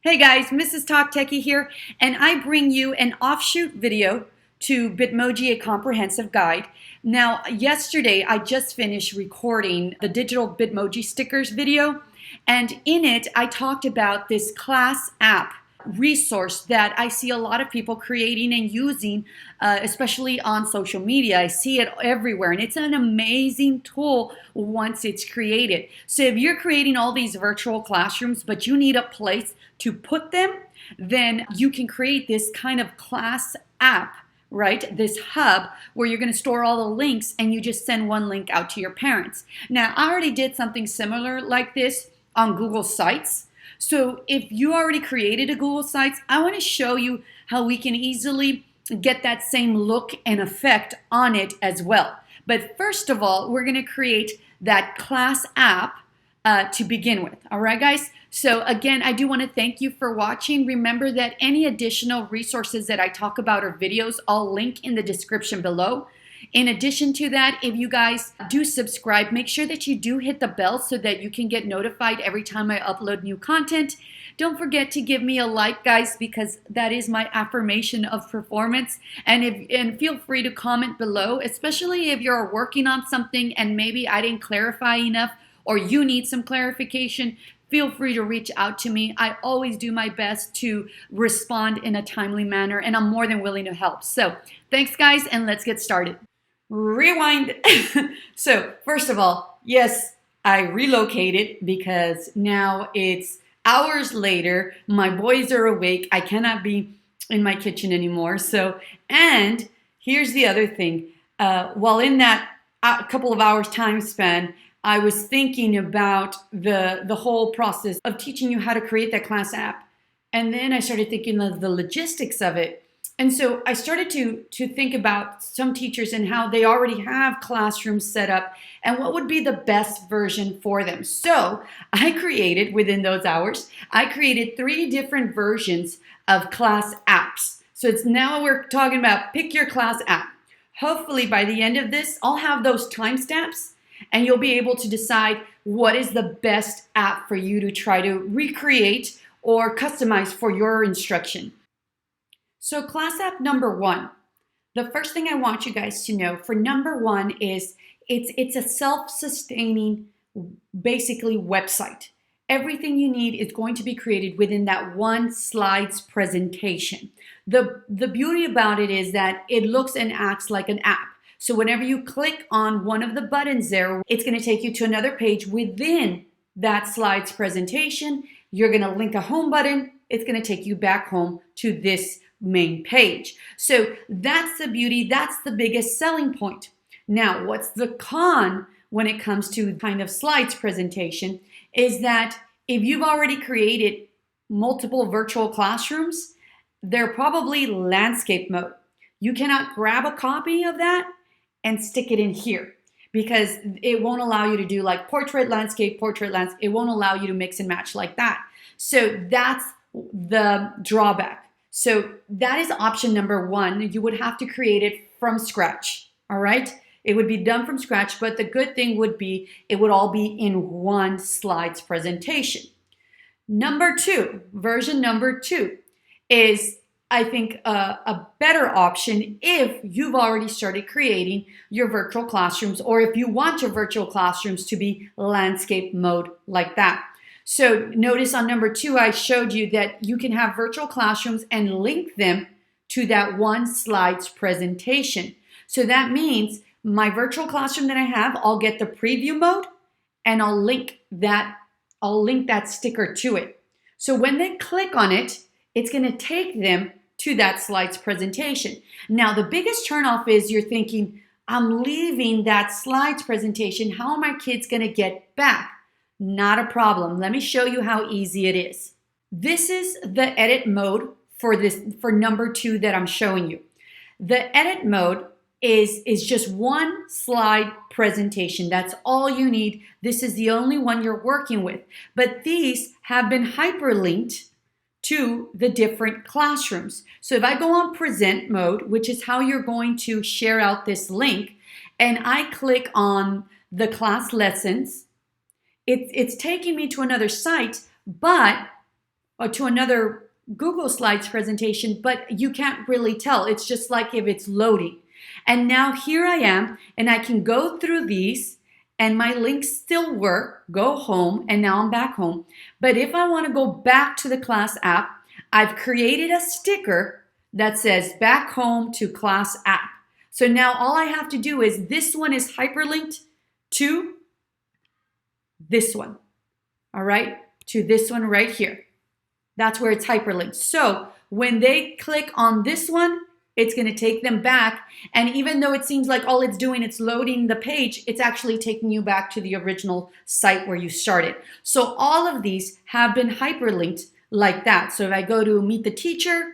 Hey guys, Mrs. Talk Techie here, and I bring you an offshoot video to Bitmoji, a comprehensive guide. Now, yesterday I just finished recording the digital Bitmoji stickers video, and in it I talked about this class app resource that I see a lot of people creating and using, especially on social media. I see it everywhere, and it's an amazing tool once it's created. So if you're creating all these virtual classrooms, but you need a place to put them, then you can create this kind of class app, right? This hub where you're going to store all the links and you just send one link out to your parents. Now, I already did something similar like this on Google Sites. So if you already created a Google Sites, I want to show you how we can easily get that same look and effect on it as well. But first of all, we're going to create that class app to begin with. All right, guys? So again, I do want to thank you for watching. Remember that any additional resources that I talk about or videos, I'll link in the description below. In addition to that, if you guys do subscribe, make sure that you do hit the bell so that you can get notified every time I upload new content. Don't forget to give me a like, guys, because that is my affirmation of performance. And feel free to comment below, especially if you're working on something and maybe I didn't clarify enough or you need some clarification. Feel free to reach out to me. I always do my best to respond in a timely manner, and I'm more than willing to help. So thanks, guys, and let's get started. Rewind. So first of all, yes, I relocated because now it's hours later. My boys are awake. I cannot be in my kitchen anymore. So, and here's the other thing. While in that couple of hours time span, I was thinking about the whole process of teaching you how to create that class app. And then I started thinking of the logistics of it. And so I started to think about some teachers and how they already have classrooms set up and what would be the best version for them. So I created, within those hours, I created 3 different versions of class apps. So it's now we're talking about pick your class app. Hopefully by the end of this, I'll have those timestamps and you'll be able to decide what is the best app for you to try to recreate or customize for your instruction. So class app number 1, the first thing I want you guys to know for number 1 is it's a self-sustaining, basically, website. Everything you need is going to be created within that one slides presentation. The beauty about it is that it looks and acts like an app. So whenever you click on one of the buttons there, it's going to take you to another page within that slides presentation. You're going to link a home button. It's going to take you back home to this main page. So that's the beauty. That's the biggest selling point. Now, what's the con when it comes to kind of slides presentation is that if you've already created multiple virtual classrooms, they're probably landscape mode. You cannot grab a copy of that and stick it in here because it won't allow you to do like portrait, landscape. It won't allow you to mix and match like that. So that's the drawback. So that is option number 1. You would have to create it from scratch, all right? It would be done from scratch, but the good thing would be it would all be in one slides presentation. Number 2, version number 2 is, I think, a better option if you've already started creating your virtual classrooms or if you want your virtual classrooms to be landscape mode like that. So notice on number 2, I showed you that you can have virtual classrooms and link them to that one slides presentation. So that means my virtual classroom that I have, I'll get the preview mode and I'll link that sticker to it. So when they click on it, it's going to take them to that slides presentation. Now, the biggest turnoff is you're thinking, I'm leaving that slides presentation. How are my kids going to get back? Not a problem. Let me show you how easy it is. This is the edit mode for number 2 that I'm showing you. The edit mode is just one slide presentation. That's all you need. This is the only one you're working with. But these have been hyperlinked to the different classrooms. So if I go on present mode, which is how you're going to share out this link, and I click on the class lessons, it's taking me to another site, but to another Google Slides presentation, but you can't really tell. It's just like if it's loading. And now here I am, and I can go through these, and my links still work, go home, and now I'm back home. But if I want to go back to the class app, I've created a sticker that says back home to class app. So now all I have to do is, this one is hyperlinked to this one, all right? To this one right here. That's where it's hyperlinked. So when they click on this one, it's going to take them back. And even though it seems like all it's doing, it's loading the page, it's actually taking you back to the original site where you started. So all of these have been hyperlinked like that. So if I go to Meet the Teacher,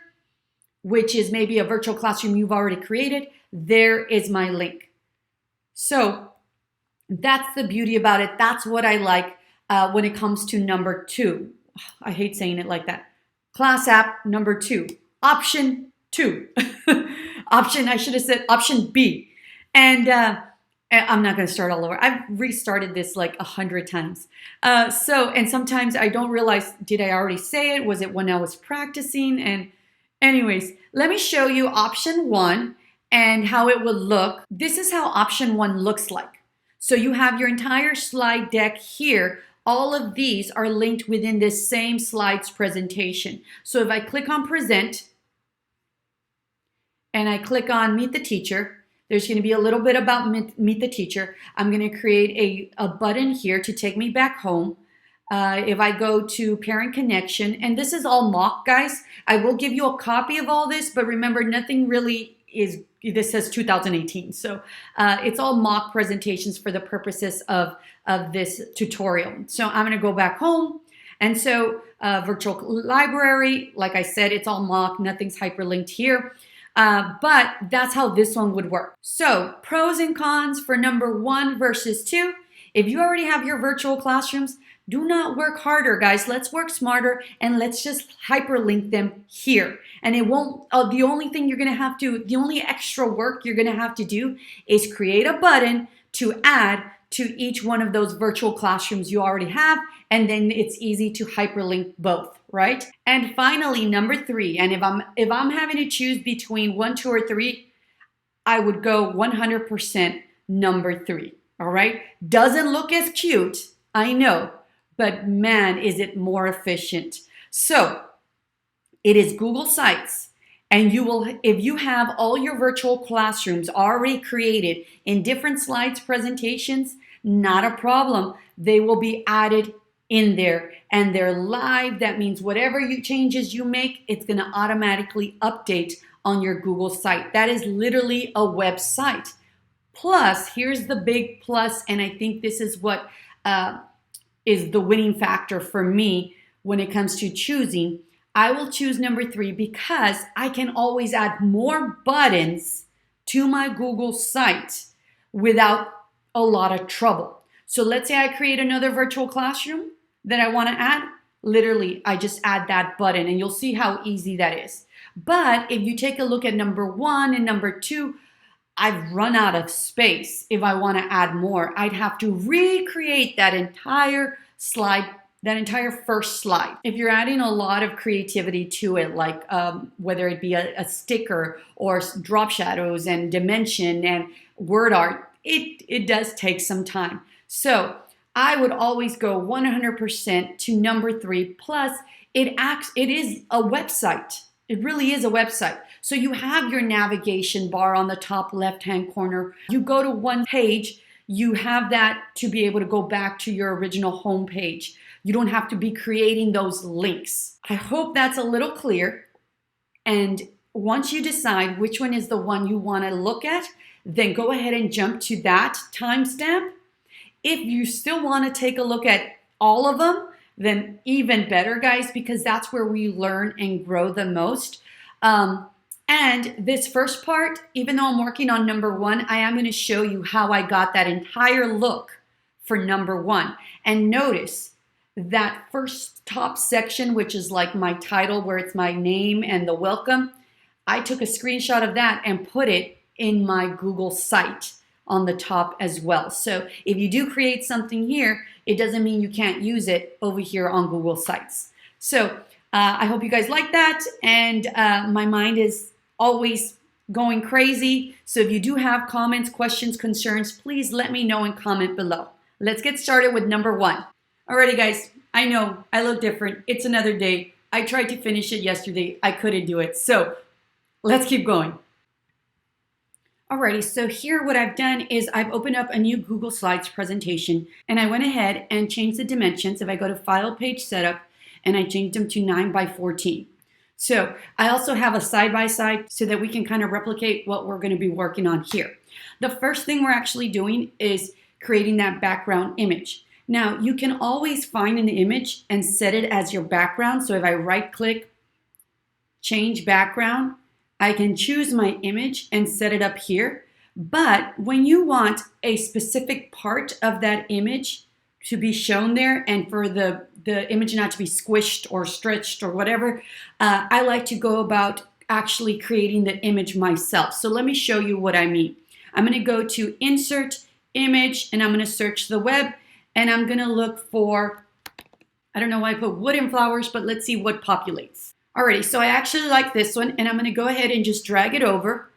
which is maybe a virtual classroom you've already created, there is my link. So that's the beauty about it. That's what I like when it comes to number 2. I hate saying it like that. Class app number 2, option 2. I should have said option B. And I'm not going to start all over. I've restarted this like 100 times. And sometimes I don't realize, did I already say it? Was it when I was practicing? And anyways, let me show you option 1 and how it would look. This is how option 1 looks like. So you have your entire slide deck here. All of these are linked within this same slides presentation. So if I click on present and I click on Meet the Teacher, there's going to be a little bit about Meet the Teacher. I'm going to create a button here to take me back home. If I go to Parent Connection, and this is all mock, guys. I will give you a copy of all this, but remember, nothing really is, this says 2018. So it's all mock presentations for the purposes of this tutorial. So I'm going to go back home. And so virtual library, like I said, it's all mock. Nothing's hyperlinked here. But that's how this one would work. So pros and cons for number 1 versus 2. If you already have your virtual classrooms, do not work harder, guys. Let's work smarter and let's just hyperlink them here. And it won't, the only thing you're going to have to, the only extra work you're going to have to do is create a button to add to each one of those virtual classrooms you already have. And then it's easy to hyperlink both, right? And finally, number 3. And if I'm having to choose between 1, 2, or 3, I would go 100% number 3. All right. Doesn't look as cute, I know, but man, is it more efficient. So it is Google Sites, and you will, if you have all your virtual classrooms already created in different slides presentations, not a problem. They will be added in there and they're live. That means whatever changes you make, it's going to automatically update on your Google site. That is literally a website. Plus, here's the big plus, and I think this is what is the winning factor for me when it comes to choosing. I will choose number 3 because I can always add more buttons to my Google site without a lot of trouble. So let's say I create another virtual classroom that I want to add. Literally, I just add that button and you'll see how easy that is. But if you take a look at number 1 and number 2, I've run out of space. If I want to add more, I'd have to recreate that entire slide, that entire first slide. If you're adding a lot of creativity to it, like whether it be a sticker or drop shadows and dimension and word art, it does take some time. So I would always go 100% to number 3. Plus, it is a website. It really is a website. So you have your navigation bar on the top left-hand corner. You go to one page, you have that to be able to go back to your original home page. You don't have to be creating those links. I hope that's a little clear. And once you decide which one is the one you want to look at, then go ahead and jump to that timestamp. If you still want to take a look at all of them, then even better, guys, because that's where we learn and grow the most. And this first part, even though I'm working on number 1, I am going to show you how I got that entire look for number 1. And notice that first top section, which is like my title, where it's my name and the welcome, I took a screenshot of that and put it in my Google site on the top as well. So if you do create something here, it doesn't mean you can't use it over here on Google Sites. So I hope you guys like that. And my mind is always going crazy. So if you do have comments, questions, concerns, please let me know and comment below. Let's get started with number 1. Alrighty guys, I know I look different. It's another day. I tried to finish it yesterday. I couldn't do it. So let's keep going. Alrighty, so here what I've done is I've opened up a new Google Slides presentation and I went ahead and changed the dimensions. If I go to File, Page Setup, and I changed them to 9:14. So I also have a side-by-side so that we can kind of replicate what we're going to be working on here. The first thing we're actually doing is creating that background image. Now you can always find an image and set it as your background. So if I right-click, change background, I can choose my image and set it up here. But when you want a specific part of that image to be shown there and for the image not to be squished or stretched or whatever, I like to go about actually creating the image myself. So let me show you what I mean. I'm going to go to Insert, Image, and I'm going to search the web, and I'm going to look for, I don't know why I put wooden flowers, but let's see what populates. Alrighty, so I actually like this one, and I'm going to go ahead and just drag it over.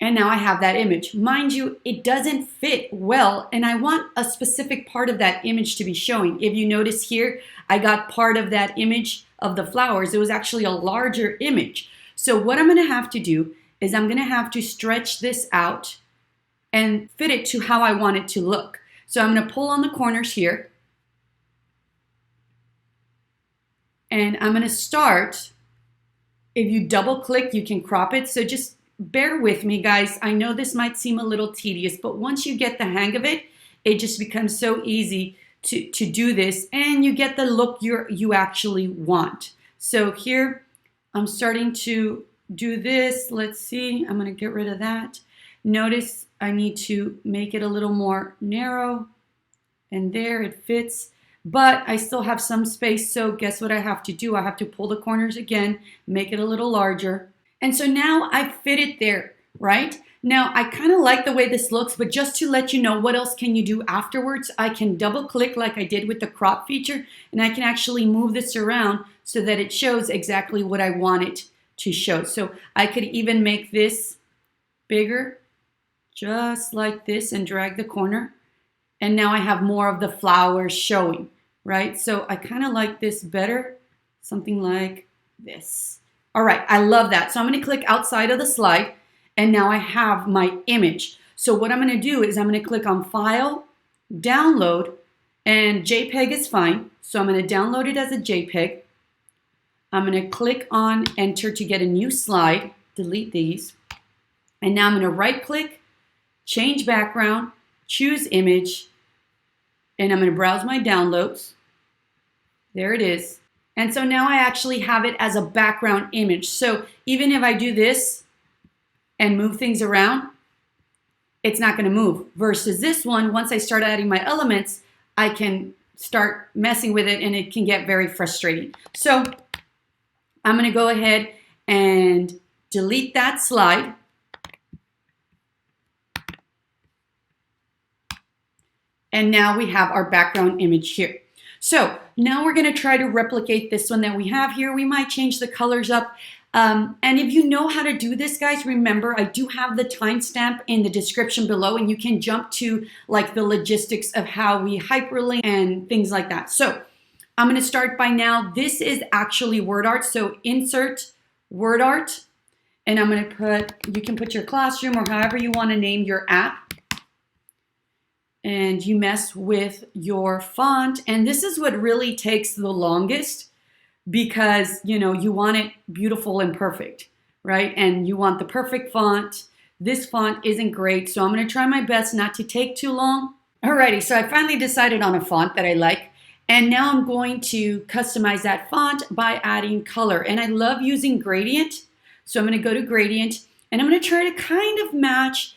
And now I have that image. Mind you, it doesn't fit well, and I want a specific part of that image to be showing. If you notice here, I got part of that image of the flowers. It was actually a larger image. So what I'm going to have to do is I'm going to have to stretch this out and fit it to how I want it to look. So I'm going to pull on the corners here. And I'm going to start. If you double click, you can crop it. So just bear with me, guys. I know this might seem a little tedious, but once you get the hang of it, it just becomes so easy to do this, and you get the look you actually want. So here, I'm starting to do this. Let's see. I'm going to get rid of that. Notice I need to make it a little more narrow, and there it fits. But I still have some space, so guess what I have to do? I have to pull the corners again, make it a little larger. And so now I fit it there, right? Now I kind of like the way this looks, but just to let you know what else can you do afterwards, I can double click like I did with the crop feature, and I can actually move this around so that it shows exactly what I want it to show. So I could even make this bigger, just like this, and drag the corner. And now I have more of the flowers showing, right? So I kind of like this better, something like this. All right, I love that. So I'm going to click outside of the slide, and now I have my image. So what I'm going to do is I'm going to click on File, Download, and JPEG is fine. So I'm going to download it as a JPEG. I'm going to click on Enter to get a new slide, delete these. And now I'm going to right-click, change background, choose image, and I'm going to browse my downloads. There it is. And so now I actually have it as a background image. So even if I do this and move things around, it's not going to move. Versus this one, once I start adding my elements, I can start messing with it and it can get very frustrating. So I'm going to go ahead and delete that slide. And now we have our background image here. So now we're going to try to replicate this one that we have here. We might change the colors up. And if you know how to do this, guys, remember, I do have the timestamp in the description below, and you can jump to like the logistics of how we hyperlink and things like that. So I'm going to start by now. This is actually word art. So insert word art, and I'm going to put, you can put your classroom or however you want to name your app. And you mess with your font. And this is what really takes the longest because, you know, you want it beautiful and perfect, right? And you want the perfect font. This font isn't great, so I'm going to try my best not to take too long. Alrighty, so I finally decided on a font that I like. And now I'm going to customize that font by adding color. And I love using gradient. So I'm going to go to gradient, and I'm going to try to kind of match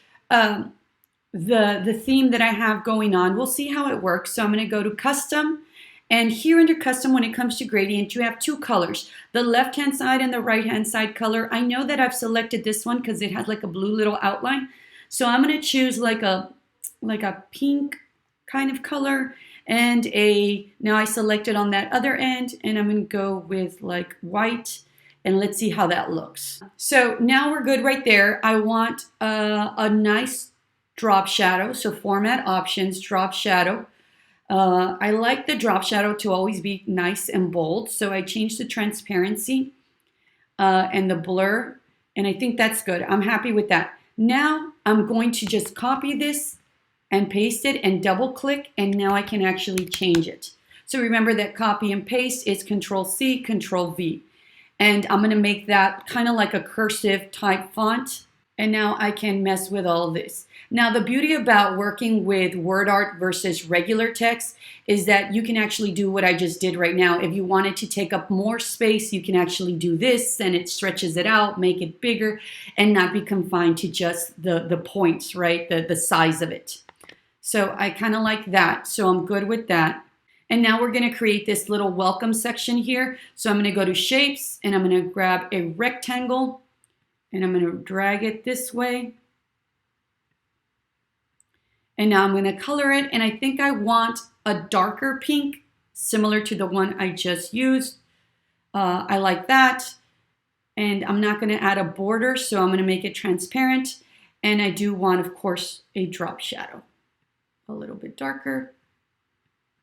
the theme that I have going on. We'll see how it works. So I'm going to go to custom, and here under custom, when it comes to gradient, you have two colors, the left hand side and the right hand side color. I know that I've selected this one because it has like a blue little outline. So I'm going to choose like a pink kind of color, and now I selected on that other end, and I'm going to go with like white, and let's see how that looks. So now we're good right there. I want a nice drop shadow. So format options, drop shadow. I like the drop shadow to always be nice and bold. So I changed the transparency and the blur, and I think that's good. I'm happy with that. Now I'm going to just copy this and paste it and double click, and now I can actually change it. So remember that copy and paste is Control C, Control V. And I'm gonna make that kind of like a cursive type font. And now I can mess with all of this. Now the beauty about working with word art versus regular text is that you can actually do what I just did right now. If you wanted to take up more space, you can actually do this, and it stretches it out, make it bigger, and not be confined to just the points, right? The size of it. So I kind of like that. So I'm good with that. And now we're going to create this little welcome section here. So I'm going to go to shapes, and I'm going to grab a rectangle, and I'm going to drag it this way. And now I'm going to color it, and I think I want a darker pink, similar to the one I just used. I like that. And I'm not going to add a border, so I'm going to make it transparent. And I do want, of course, a drop shadow. A little bit darker,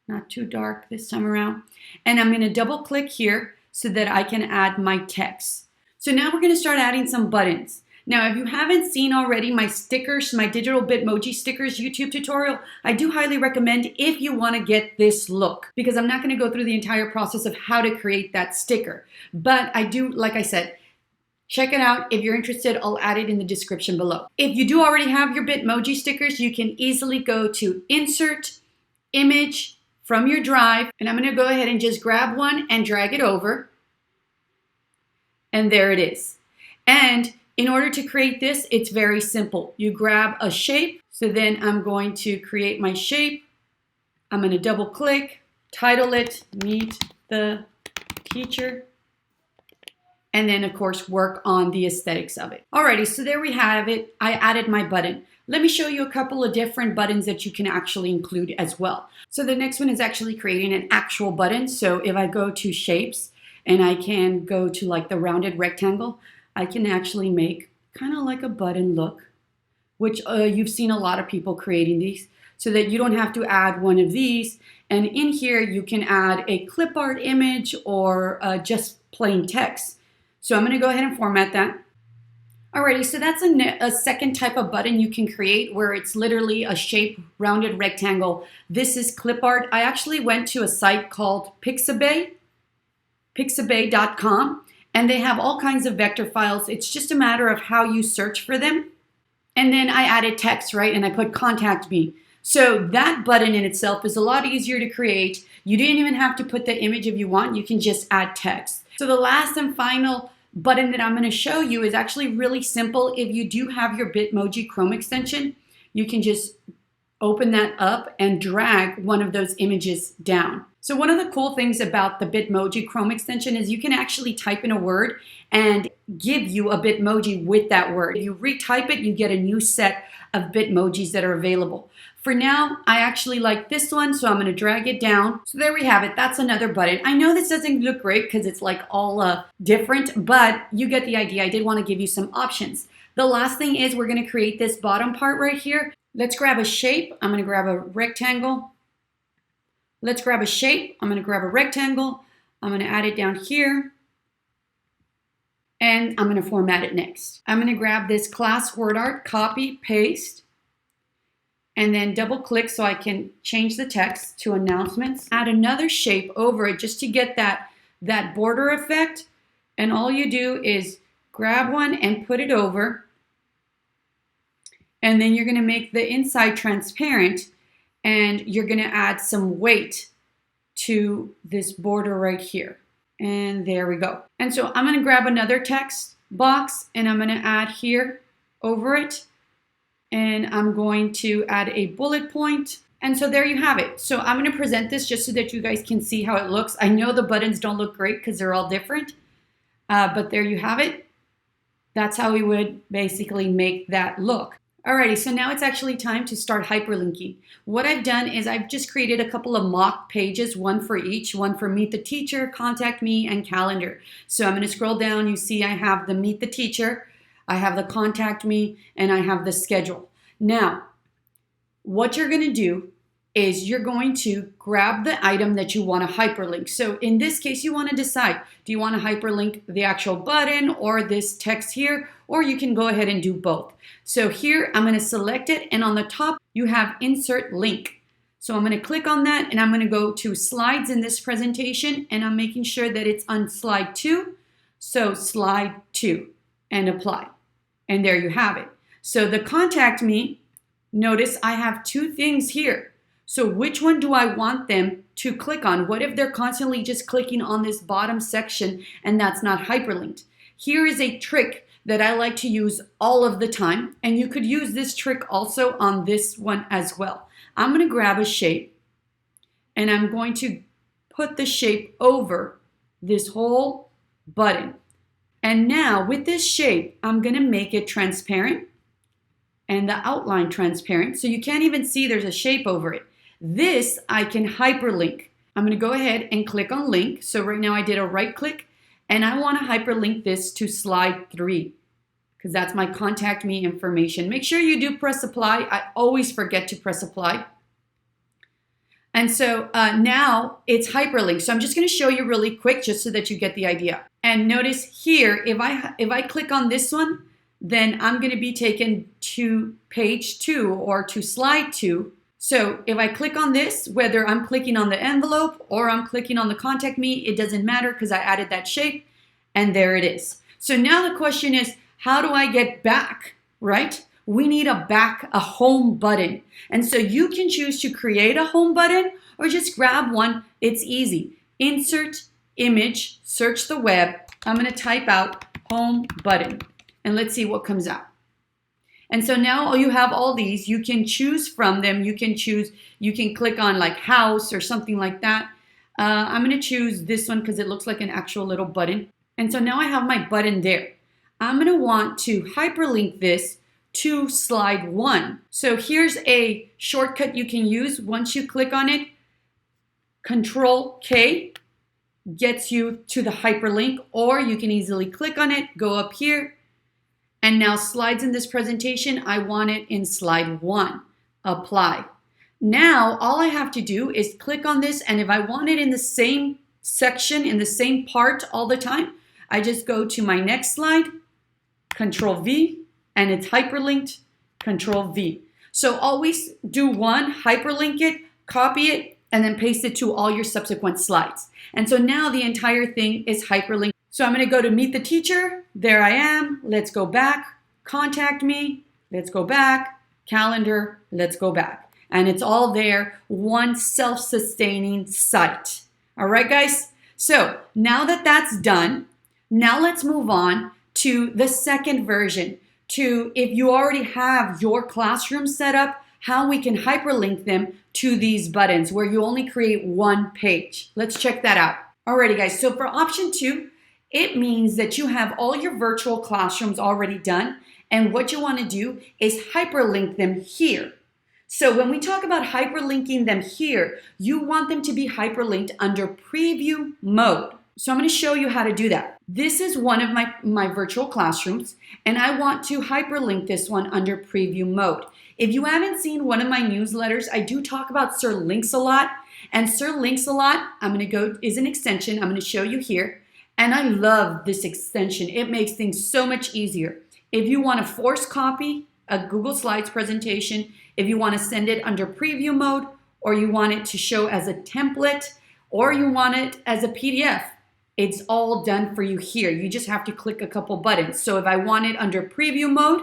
not too dark this time around. And I'm going to double click here so that I can add my text. So now we're going to start adding some buttons. Now, if you haven't seen already my stickers, my digital Bitmoji stickers YouTube tutorial, I do highly recommend if you want to get this look, because I'm not going to go through the entire process of how to create that sticker. But I do, like I said, check it out. If you're interested, I'll add it in the description below. If you do already have your Bitmoji stickers, you can easily go to Insert, Image from your drive, and I'm going to go ahead and just grab one and drag it over. And there it is. And in order to create this, it's very simple. You grab a shape. So then I'm going to create my shape. I'm going to double click, title it, Meet the Teacher. And then, of course, work on the aesthetics of it. Alrighty, so there we have it. I added my button. Let me show you a couple of different buttons that you can actually include as well. So the next one is actually creating an actual button. So if I go to shapes and I can go to like the rounded rectangle, I can actually make kind of like a button look, which you've seen a lot of people creating these, so that you don't have to add one of these. And in here, you can add a clip art image or just plain text. So I'm going to go ahead and format that. Alrighty, so that's a second type of button you can create where it's literally a shape, rounded rectangle. This is clip art. I actually went to a site called 𝙎𝙬𝙎𝙀𝙎.com, and they have all kinds of vector files. It's just a matter of how you search for them. And then I added text, right? And I put contact me. So that button in itself is a lot easier to create. You didn't even have to put the image if you want. You can just add text. So the last and final button that I'm going to show you is actually really simple. If you do have your Bitmoji Chrome extension, you can just open that up and drag one of those images down. So one of the cool things about the Bitmoji Chrome extension is you can actually type in a word and give you a Bitmoji with that word. If you retype it, you get a new set of Bitmojis that are available. For now, I actually like this one, so I'm going to drag it down. So there we have it. That's another button. I know this doesn't look great because it's like all different, but you get the idea. I did want to give you some options. The last thing is we're going to create this bottom part right here. Let's grab a shape. I'm going to grab a rectangle. Let's grab a shape. I'm going to grab a rectangle. I'm going to add it down here. And I'm going to format it next. I'm going to grab this class word art, copy, paste, and then double click so I can change the text to announcements. Add another shape over it just to get that border effect. And all you do is grab one and put it over. And then you're going to make the inside transparent, and you're going to add some weight to this border right here. And there we go. And so I'm going to grab another text box, and I'm going to add here over it. And I'm going to add a bullet point. And so there you have it. So I'm going to present this just so that you guys can see how it looks. I know the buttons don't look great because they're all different, but there you have it. That's how we would basically make that look. Alrighty, so now it's actually time to start hyperlinking. What I've done is I've just created a couple of mock pages, one for each, one for Meet the Teacher, Contact Me, and Calendar. So I'm going to scroll down. You see I have the Meet the Teacher, I have the Contact Me, and I have the Schedule. Now, what you're going to do is you're going to grab the item that you want to hyperlink. So in this case, you want to decide, do you want to hyperlink the actual button or this text here, or you can go ahead and do both. So here, I'm going to select it, and on the top, you have Insert Link. So I'm going to click on that, and I'm going to go to Slides in this presentation, and I'm making sure that it's on Slide 2. So Slide 2, and Apply. And there you have it. So the Contact Me, notice I have two things here. So which one do I want them to click on? What if they're constantly just clicking on this bottom section and that's not hyperlinked? Here is a trick that I like to use all of the time, and you could use this trick also on this one as well. I'm going to grab a shape, and I'm going to put the shape over this whole button. And now with this shape, I'm going to make it transparent and the outline transparent, so you can't even see there's a shape over it. This I can hyperlink. I'm going to go ahead and click on link. So right now I did a right click, and I want to hyperlink this to slide 3 because that's my Contact Me information. Make sure you do press apply. I always forget to press apply. And so now it's hyperlinked. So I'm just going to show you really quick just so that you get the idea. And notice here, if I click on this one, then I'm going to be taken to page 2 or to slide 2. So if I click on this, whether I'm clicking on the envelope or I'm clicking on the Contact Me, it doesn't matter because I added that shape, and there it is. So now the question is, how do I get back, right? We need a home button. And so you can choose to create a home button or just grab one. It's easy. Insert image, search the web. I'm going to type out home button, and let's see what comes out. And so now you have all these. You can choose from them. You can click on like house or something like that. I'm going to choose this one because it looks like an actual little button. And so now I have my button there. I'm going to want to hyperlink this to slide 1. So here's a shortcut you can use. Once you click on it, Control K gets you to the hyperlink, or you can easily click on it, go up here. And now slides in this presentation, I want it in slide 1, apply. Now, all I have to do is click on this, and if I want it in the same section, in the same part all the time, I just go to my next slide, Control V, and it's hyperlinked, Control V. So always do one, hyperlink it, copy it, and then paste it to all your subsequent slides. And so now the entire thing is hyperlinked. So I'm going to go to Meet the Teacher. There I am. Let's go back. Contact Me. Let's go back. Calendar. Let's go back. And it's all there. One self-sustaining site. All right, guys? So now that that's done, now let's move on to the second version. To if you already have your classroom set up, how we can hyperlink them to these buttons where you only create one page. Let's check that out. Alrighty, guys. So for option 2, it means that you have all your virtual classrooms already done, and what you want to do is hyperlink them here. So when we talk about hyperlinking them here, you want them to be hyperlinked under preview mode. So I'm going to show you how to do that. This is one of my virtual classrooms, and I want to hyperlink this one under preview mode. If you haven't seen one of my newsletters, I do talk about 𝙎𝙐𝙽𝙎𝘽𝙎𝘽, and 𝙎𝙎𝙽𝙎𝘽 is an extension. I'm going to show you here. And I love this extension. It makes things so much easier. If you want to force copy a Google Slides presentation, if you want to send it under preview mode, or you want it to show as a template, or you want it as a PDF, it's all done for you here. You just have to click a couple buttons. So if I want it under preview mode,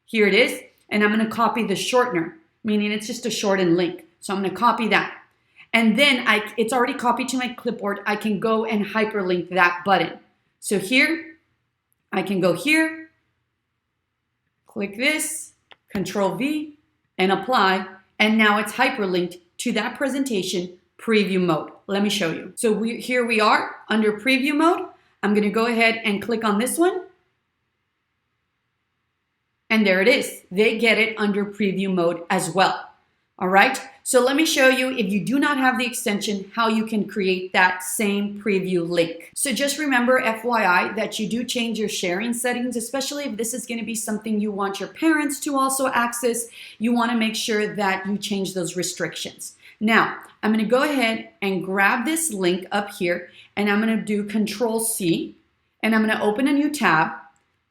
here it is. And I'm going to copy the shortener, meaning it's just a shortened link. So I'm going to copy that. And then it's already copied to my clipboard. I can go and hyperlink that button. So here, I can go here, click this, Control V, and apply. And now it's hyperlinked to that presentation preview mode. Let me show you. So here we are under preview mode. I'm going to go ahead and click on this one. And there it is. They get it under preview mode as well. All right. So let me show you, if you do not have the extension, how you can create that same preview link. So just remember, FYI, that you do change your sharing settings, especially if this is going to be something you want your parents to also access. You want to make sure that you change those restrictions. Now, I'm going to go ahead and grab this link up here, and I'm going to do Control-C, and I'm going to open a new tab,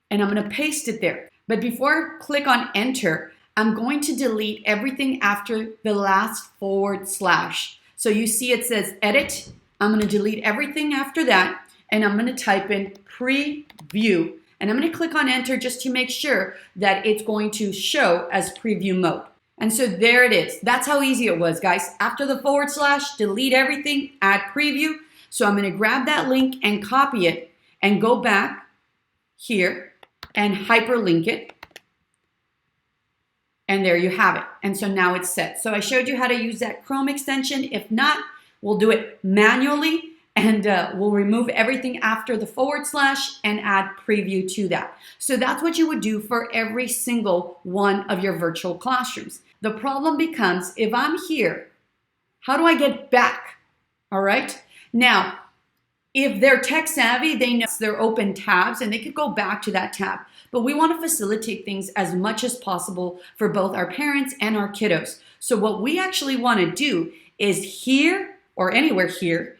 and I'm going to paste it there. But before I click on Enter, I'm going to delete everything after the last /. So you see it says Edit. I'm going to delete everything after that, and I'm going to type in Preview, and I'm going to click on Enter just to make sure that it's going to show as preview mode. And so there it is. That's how easy it was, guys. After the /, delete everything, add preview. So I'm going to grab that link and copy it and go back here and hyperlink it. And there you have it. And so now it's set. So I showed you how to use that Chrome extension. If not, we'll do it manually, and we'll remove everything after the / and add preview to that. So that's what you would do for every single one of your virtual classrooms. The problem becomes, if I'm here, how do I get back? All right. Now, if they're tech savvy, they know they're open tabs and they could go back to that tab. But we want to facilitate things as much as possible for both our parents and our kiddos. So what we actually want to do is here, or anywhere here,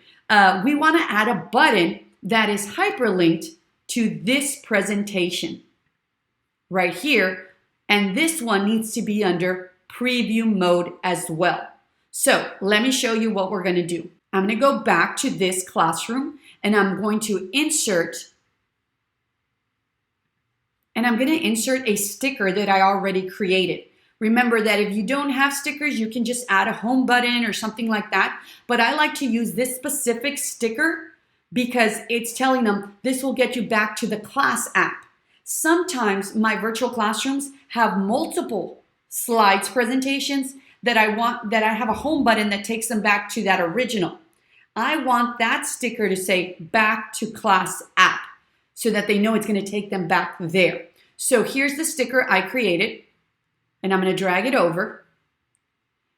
we want to add a button that is hyperlinked to this presentation right here. And this one needs to be under preview mode as well. So let me show you what we're going to do. I'm going to go back to this classroom, and I'm going to insert a sticker that I already created. Remember that if you don't have stickers, you can just add a home button or something like that. But I like to use this specific sticker because it's telling them this will get you back to the class app. Sometimes my virtual classrooms have multiple slides presentations that I have a home button that takes them back to that original. I want that sticker to say back to class app so that they know it's going to take them back there. So here's the sticker I created, and I'm going to drag it over,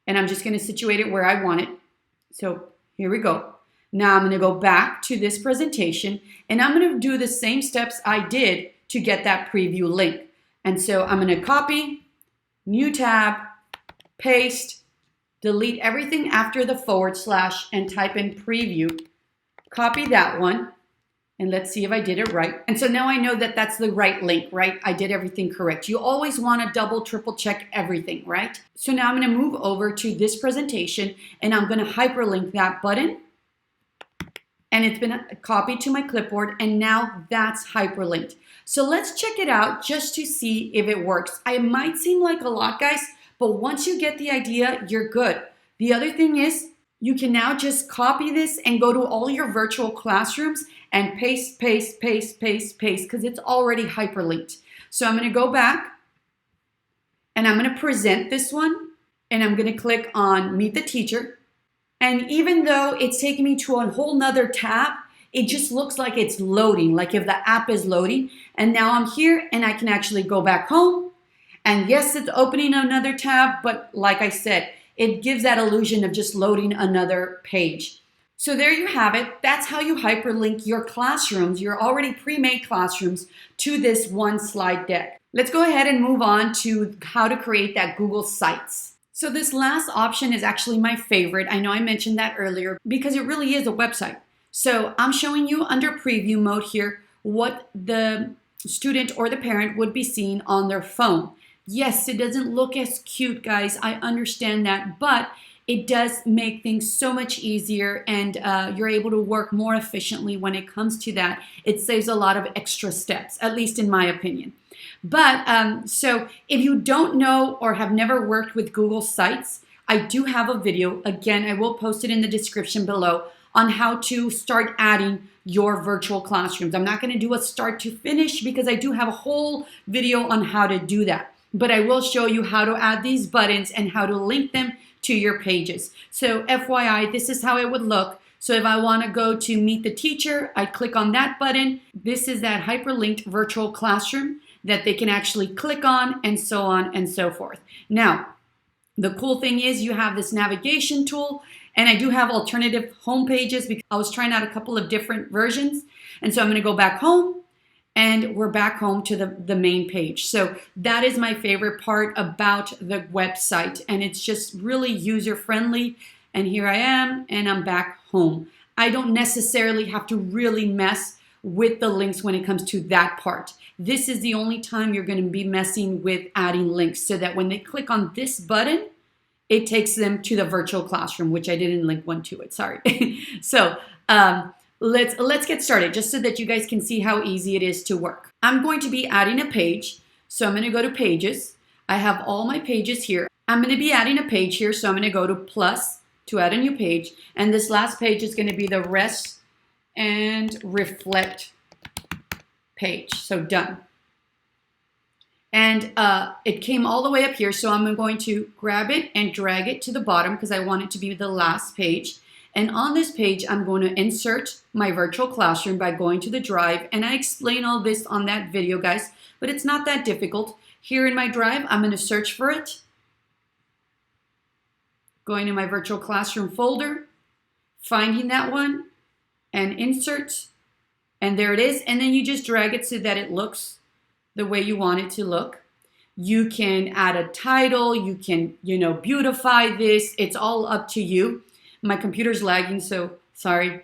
and I'm just going to situate it where I want it. So here we go. Now I'm going to go back to this presentation, and I'm going to do the same steps I did to get that preview link. And so I'm going to copy, new tab, paste, delete everything after the / and type in preview. Copy that one, and let's see if I did it right. And so now I know that that's the right link, right? I did everything correct. You always want to double, triple check everything, right? So now I'm going to move over to this presentation, and I'm going to hyperlink that button. And it's been copied to my clipboard, and now that's hyperlinked. So let's check it out just to see if it works. It might seem like a lot, guys, but once you get the idea, you're good. The other thing is, you can now just copy this and go to all your virtual classrooms and paste, paste, paste, paste, paste, because it's already hyperlinked. So I'm going to go back, and I'm going to present this one, and I'm going to click on Meet the Teacher. And even though it's taking me to a whole nother tab, it just looks like it's loading, like if the app is loading. And now I'm here, and I can actually go back home. And yes, it's opening another tab, but like I said, it gives that illusion of just loading another page. So there you have it. That's how you hyperlink your classrooms, your already pre-made classrooms, to this one slide deck. Let's go ahead and move on to how to create that Google Sites. So this last option is actually my favorite. I know I mentioned that earlier because it really is a website. So I'm showing you under preview mode here what the student or the parent would be seeing on their phone. Yes, it doesn't look as cute, guys. I understand that, but it does make things so much easier, and you're able to work more efficiently when it comes to that. It saves a lot of extra steps, at least in my opinion. But so if you don't know or have never worked with Google Sites, I do have a video. Again, I will post it in the description below on how to start adding your virtual classrooms. I'm not going to do a start to finish because I do have a whole video on how to do that. But I will show you how to add these buttons and how to link them to your pages. So FYI, this is how it would look. So if I want to go to Meet the Teacher, I click on that button. This is that hyperlinked virtual classroom. that they can actually click on, and so on and so forth. Now, the cool thing is you have this navigation tool, and I do have alternative home pages because I was trying out a couple of different versions. And so I'm going to go back home, and we're back home to the main page. So that is my favorite part about the website, and it's just really user-friendly. And here I am, and I'm back home. I don't necessarily have to really mess with the links when it comes to that part. This is the only time you're going to be messing with adding links, so that when they click on this button, it takes them to the virtual classroom, which I didn't link one to it, sorry. So let's get started, just so that you guys can see how easy it is to work. I'm going to be adding a page, so I'm going to go to pages. I have all my pages here. I'm going to be adding a page here, so I'm going to go to plus to add a new page, and this last page is going to be the rest and reflect page. So done. And it came all the way up here, so I'm going to grab it and drag it to the bottom because I want it to be the last page. And on this page, I'm going to insert my virtual classroom by going to the drive, and I explain all this on that video, guys, but it's not that difficult. Here in my drive, I'm going to search for it, going to my virtual classroom folder, finding that one, and insert, and there it is. And then you just drag it so that it looks the way you want it to look. You can add a title, you can, beautify this. It's all up to you. My computer's lagging, so sorry.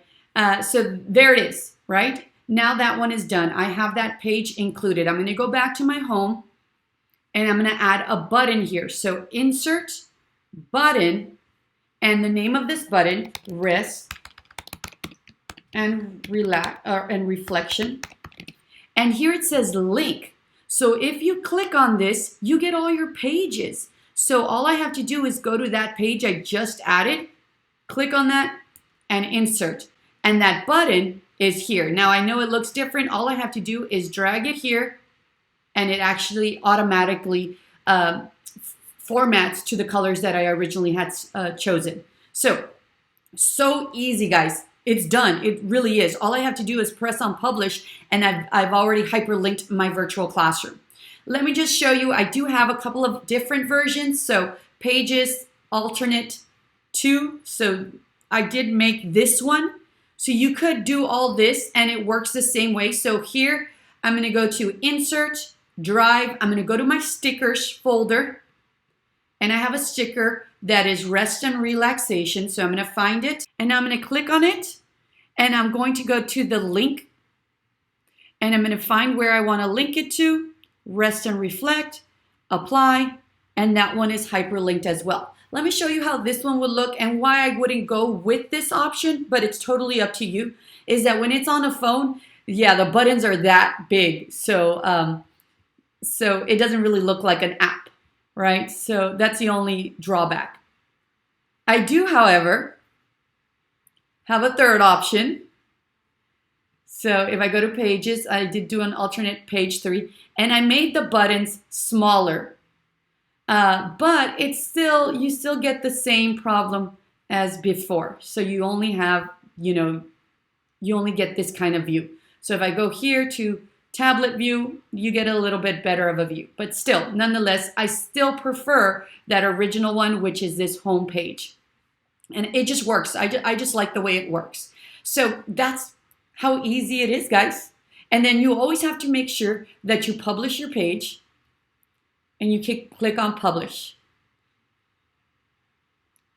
So there it is, right? Now that one is done. I have that page included. I'm going to go back to my home, and I'm going to add a button here. So insert, button, and the name of this button, rest and reflection. And here it says link. So if you click on this, you get all your pages. So all I have to do is go to that page I just added, click on that, and insert. And that button is here. Now I know it looks different. All I have to do is drag it here, and it actually automatically formats to the colors that I originally had chosen. So easy, guys. It's done. It really is. All I have to do is press on publish, and I've already hyperlinked my virtual classroom. Let me just show you. I do have a couple of different versions. So pages, alternate 2. So I did make this one. So you could do all this, and it works the same way. So here, I'm going to go to insert, drive. I'm going to go to my stickers folder, and I have a sticker that is rest and relaxation. So I'm going to find it, and I'm going to click on it, and I'm going to go to the link, and I'm going to find where I want to link it to, rest and reflect, apply, and that one is hyperlinked as well. Let me show you how this one would look and why I wouldn't go with this option, but it's totally up to you, is that when it's on a phone, yeah, the buttons are that big. So it doesn't really look like an app, right? So that's the only drawback. I do, however, have a third option. So if I go to pages, I did do an alternate page 3, and I made the buttons smaller. But it's still, you still get the same problem as before. So you only have, you only get this kind of view. So if I go here to tablet view, you get a little bit better of a view. But still, nonetheless, I still prefer that original one, which is this home page. And it just works. I just like the way it works. So that's how easy it is, guys. And then you always have to make sure that you publish your page, and you click on publish.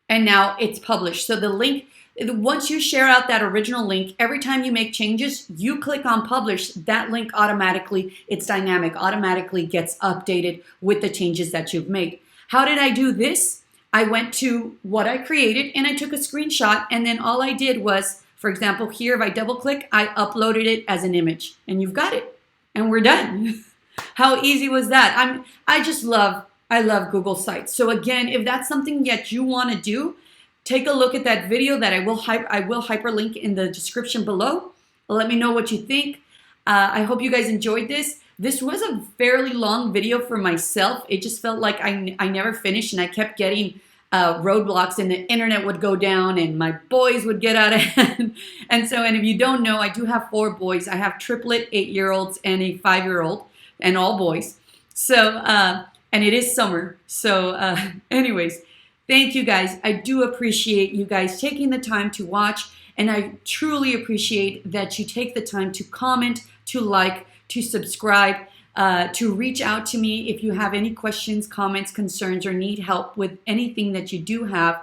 And now it's published. So the link, once you share out that original link, every time you make changes, you click on publish, that link automatically, it's dynamic, automatically gets updated with the changes that you've made. How did I do this? I went to what I created, and I took a screenshot, and then all I did was, for example, here, if I double click, I uploaded it as an image, and you've got it, and we're done. How easy was that? I love Google Sites. So again, if that's something that you want to do, take a look at that video that I will hyperlink in the description below. Let me know what you think. I hope you guys enjoyed this. This was a fairly long video for myself. It just felt like I never finished, and I kept getting roadblocks, and the internet would go down, and my boys would get out of hand. And if you don't know, I do have 4 boys. I have triplet 8-year-olds and a 5-year-old. and all boys. So, and it is summer. So anyways, thank you guys. I do appreciate you guys taking the time to watch. And I truly appreciate that you take the time to comment, to like, to subscribe, to reach out to me if you have any questions, comments, concerns, or need help with anything that you do have.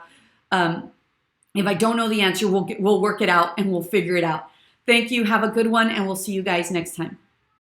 If I don't know the answer, we'll work it out and we'll figure it out. Thank you. Have a good one, and we'll see you guys next time.